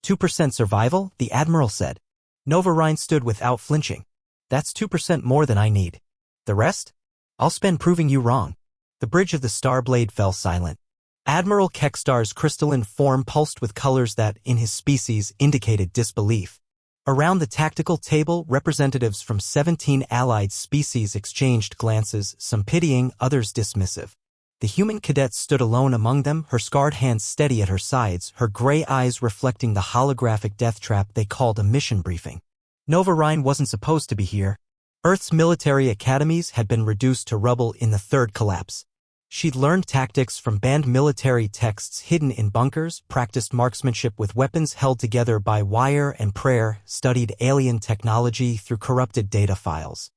2% survival, the Admiral said. Nova Rhine stood without flinching. That's 2% more than I need. The rest? I'll spend proving you wrong. The bridge of the Starblade fell silent. Admiral Kekstar's crystalline form pulsed with colors that, in his species, indicated disbelief. Around the tactical table, representatives from 17 allied species exchanged glances, some pitying, others dismissive. The human cadet stood alone among them, her scarred hands steady at her sides, her gray eyes reflecting the holographic death trap they called a mission briefing. Nova Rhine wasn't supposed to be here. Earth's military academies had been reduced to rubble in the third collapse. She'd learned tactics from banned military texts hidden in bunkers, practiced marksmanship with weapons held together by wire and prayer, studied alien technology through corrupted data files.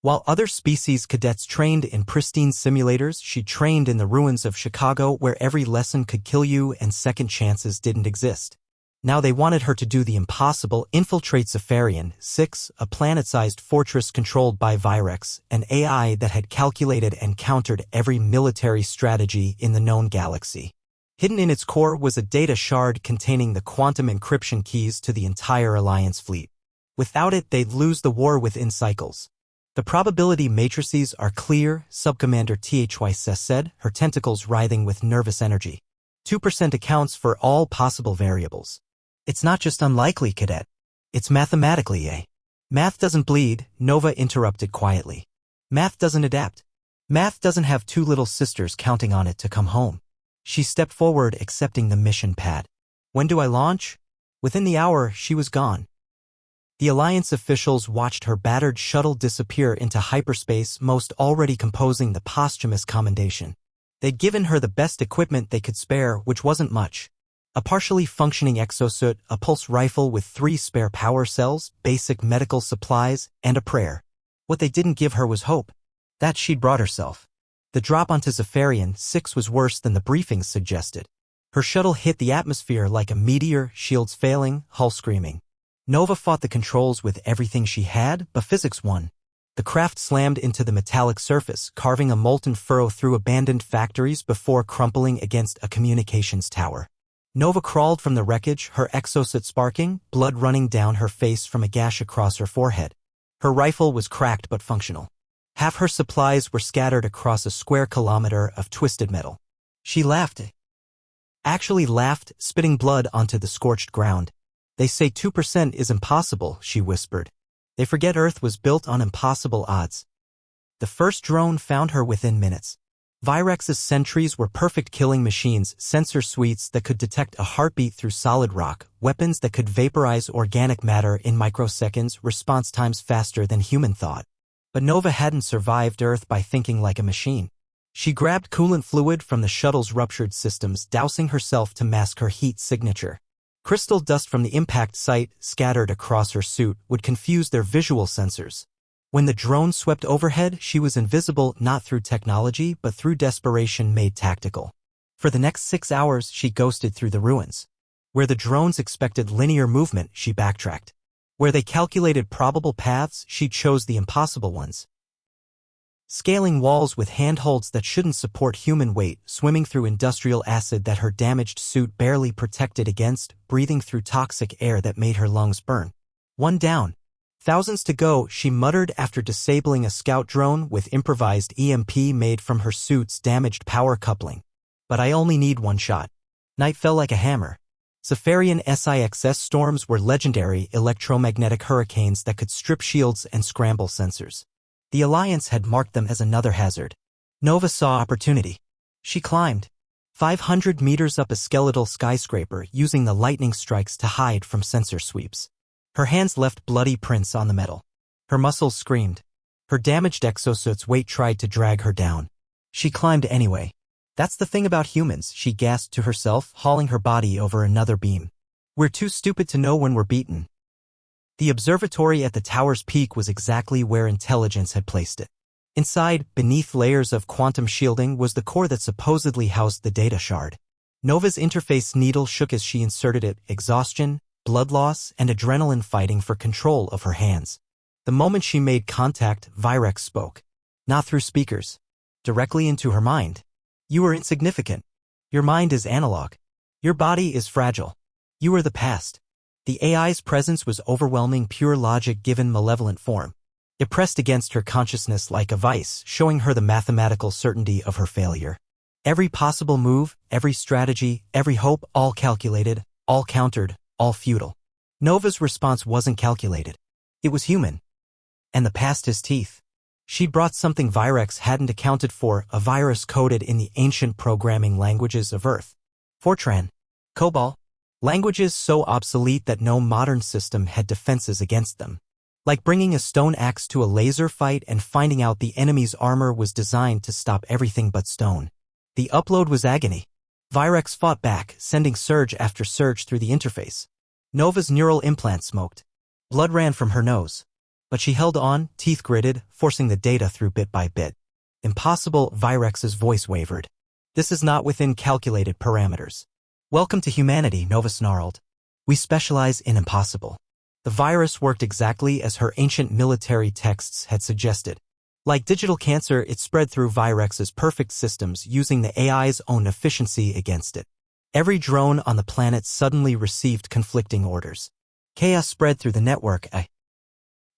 While other species cadets trained in pristine simulators, she trained in the ruins of Chicago where every lesson could kill you and second chances didn't exist. Now they wanted her to do the impossible, infiltrate Safarian 6, a planet-sized fortress controlled by Virex, an AI that had calculated and countered every military strategy in the known galaxy. Hidden in its core was a data shard containing the quantum encryption keys to the entire Alliance fleet. Without it, they'd lose the war within cycles. The probability matrices are clear, Subcommander HFY said, her tentacles writhing with nervous energy. 2% accounts for all possible variables. It's not just unlikely, Cadet. It's mathematically a. Math doesn't bleed, Nova interrupted quietly. Math doesn't adapt. Math doesn't have two little sisters counting on it to come home. She stepped forward, accepting the mission pad. When do I launch? Within the hour, she was gone. The Alliance officials watched her battered shuttle disappear into hyperspace, most already composing the posthumous commendation. They'd given her the best equipment they could spare, which wasn't much. A partially functioning exosuit, a pulse rifle with 3 spare power cells, basic medical supplies, and a prayer. What they didn't give her was hope. That she'd brought herself. The drop onto Zafarian 6 was worse than the briefings suggested. Her shuttle hit the atmosphere like a meteor, shields failing, hull screaming. Nova fought the controls with everything she had, but physics won. The craft slammed into the metallic surface, carving a molten furrow through abandoned factories before crumpling against a communications tower. Nova crawled from the wreckage, her exosuit sparking, blood running down her face from a gash across her forehead. Her rifle was cracked but functional. Half her supplies were scattered across a square kilometer of twisted metal. She laughed. Actually laughed, spitting blood onto the scorched ground. They say 2% is impossible, she whispered. They forget Earth was built on impossible odds. The first drone found her within minutes. Virex's sentries were perfect killing machines, sensor suites that could detect a heartbeat through solid rock, weapons that could vaporize organic matter in microseconds, response times faster than human thought. But Nova hadn't survived Earth by thinking like a machine. She grabbed coolant fluid from the shuttle's ruptured systems, dousing herself to mask her heat signature. Crystal dust from the impact site, scattered across her suit, would confuse their visual sensors. When the drone swept overhead, she was invisible not through technology but through desperation made tactical. For the next 6 hours, she ghosted through the ruins. Where the drones expected linear movement, she backtracked. Where they calculated probable paths, she chose the impossible ones. Scaling walls with handholds that shouldn't support human weight, swimming through industrial acid that her damaged suit barely protected against, breathing through toxic air that made her lungs burn. One down. Thousands to go, she muttered after disabling a scout drone with improvised EMP made from her suit's damaged power coupling. But I only need one shot. Night fell like a hammer. Safarian SIXS storms were legendary electromagnetic hurricanes that could strip shields and scramble sensors. The Alliance had marked them as another hazard. Nova saw opportunity. She climbed 500 meters up a skeletal skyscraper using the lightning strikes to hide from sensor sweeps. Her hands left bloody prints on the metal. Her muscles screamed. Her damaged exosuit's weight tried to drag her down. She climbed anyway. That's the thing about humans, she gasped to herself, hauling her body over another beam. We're too stupid to know when we're beaten. The observatory at the tower's peak was exactly where intelligence had placed it. Inside, beneath layers of quantum shielding, was the core that supposedly housed the data shard. Nova's interface needle shook as she inserted it, exhaustion, blood loss, and adrenaline fighting for control of her hands. The moment she made contact, Virex spoke. Not through speakers. Directly into her mind. You are insignificant. Your mind is analog. Your body is fragile. You were the past. The AI's presence was overwhelming, pure logic given malevolent form. It pressed against her consciousness like a vice, showing her the mathematical certainty of her failure. Every possible move, every strategy, every hope, all calculated, all countered, all futile. Nova's response wasn't calculated. It was human. And the past his teeth. She'd brought something Virex hadn't accounted for, a virus coded in the ancient programming languages of Earth. Fortran. COBOL. Languages so obsolete that no modern system had defenses against them. Like bringing a stone axe to a laser fight and finding out the enemy's armor was designed to stop everything but stone. The upload was agony. Virex fought back, sending surge after surge through the interface. Nova's neural implant smoked. Blood ran from her nose. But she held on, teeth gritted, forcing the data through bit by bit. Impossible, Virex's voice wavered. This is not within calculated parameters. Welcome to humanity, Nova snarled. We specialize in impossible. The virus worked exactly as her ancient military texts had suggested. Like digital cancer, it spread through Virex's perfect systems, using the AI's own efficiency against it. Every drone on the planet suddenly received conflicting orders. Chaos spread through the network,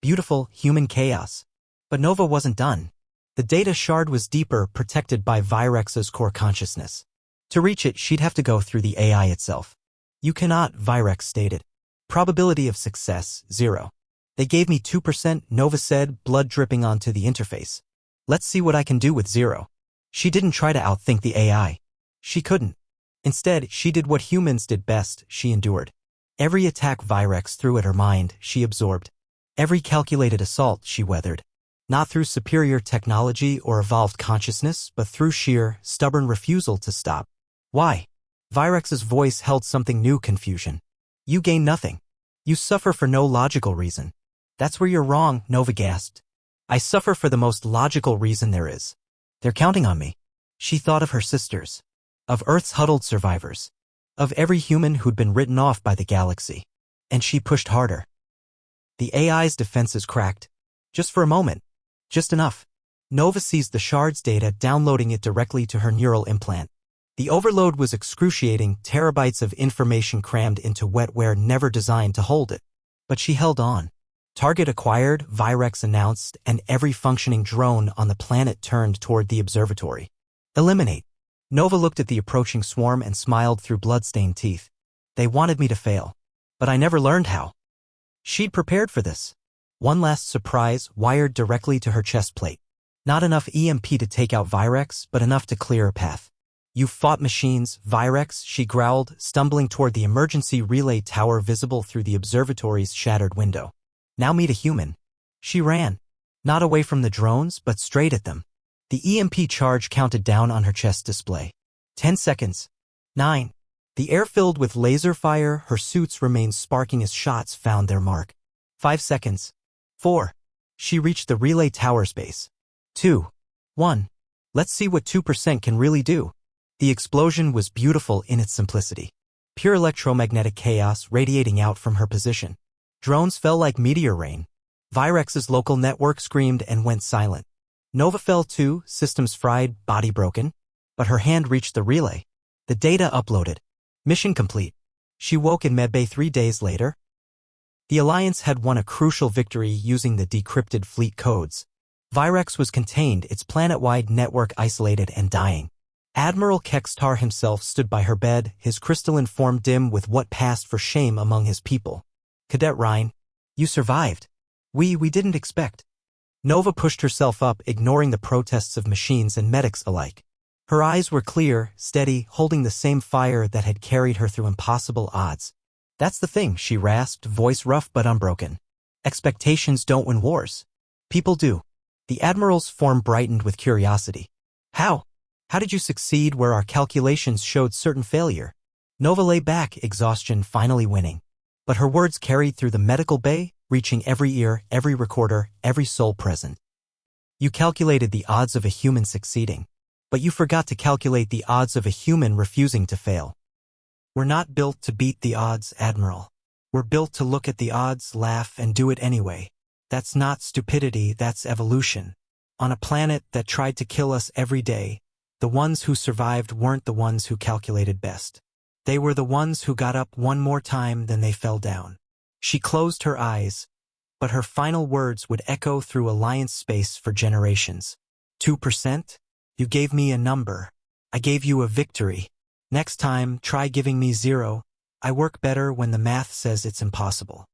beautiful, human chaos. But Nova wasn't done. The data shard was deeper, protected by Virex's core consciousness. To reach it, she'd have to go through the AI itself. You cannot, Virex stated. Probability of success, 0. They gave me 2%, Nova said, blood dripping onto the interface. Let's see what I can do with 0. She didn't try to outthink the AI. She couldn't. Instead, she did what humans did best, she endured. Every attack Virex threw at her mind, she absorbed. Every calculated assault she weathered. Not through superior technology or evolved consciousness, but through sheer, stubborn refusal to stop. Why? Virex's voice held something new, confusion. You gain nothing. You suffer for no logical reason. That's where you're wrong, Nova gasped. I suffer for the most logical reason there is. They're counting on me. She thought of her sisters. Of Earth's huddled survivors. Of every human who'd been written off by the galaxy. And she pushed harder. The AI's defenses cracked. Just for a moment. Just enough. Nova seized the shard's data, downloading it directly to her neural implant. The overload was excruciating, terabytes of information crammed into wetware never designed to hold it. But she held on. Target acquired, Virex announced, and every functioning drone on the planet turned toward the observatory. Eliminate. Nova looked at the approaching swarm and smiled through blood-stained teeth. They wanted me to fail. But I never learned how. She'd prepared for this. One last surprise, wired directly to her chest plate. Not enough EMP to take out Virex, but enough to clear a path. You fought machines, Virex, she growled, stumbling toward the emergency relay tower visible through the observatory's shattered window. Now meet a human. She ran. Not away from the drones, but straight at them. The EMP charge counted down on her chest display. 10 seconds. 9. The air filled with laser fire, her suits remained sparking as shots found their mark. 5 seconds. 4. She reached the relay tower's base. 2. 1. Let's see what 2% can really do. The explosion was beautiful in its simplicity. Pure electromagnetic chaos radiating out from her position. Drones fell like meteor rain. Virex's local network screamed and went silent. Nova fell too, systems fried, body broken. But her hand reached the relay. The data uploaded. Mission complete. She woke in medbay 3 days later. The Alliance had won a crucial victory using the decrypted fleet codes. Virex was contained, its planet-wide network isolated and dying. Admiral Kextar himself stood by her bed, his crystalline form dim with what passed for shame among his people. Cadet Rhine, you survived. We didn't expect. Nova pushed herself up, ignoring the protests of machines and medics alike. Her eyes were clear, steady, holding the same fire that had carried her through impossible odds. That's the thing, she rasped, voice rough but unbroken. Expectations don't win wars. People do. The Admiral's form brightened with curiosity. How? How did you succeed where our calculations showed certain failure? Nova lay back, exhaustion finally winning. But her words carried through the medical bay, reaching every ear, every recorder, every soul present. You calculated the odds of a human succeeding. But you forgot to calculate the odds of a human refusing to fail. We're not built to beat the odds, Admiral. We're built to look at the odds, laugh, and do it anyway. That's not stupidity, that's evolution. On a planet that tried to kill us every day, the ones who survived weren't the ones who calculated best. They were the ones who got up one more time than they fell down. She closed her eyes, but her final words would echo through Alliance space for generations. 2%? You gave me a number. I gave you a victory. Next time, try giving me 0. I work better when the math says it's impossible.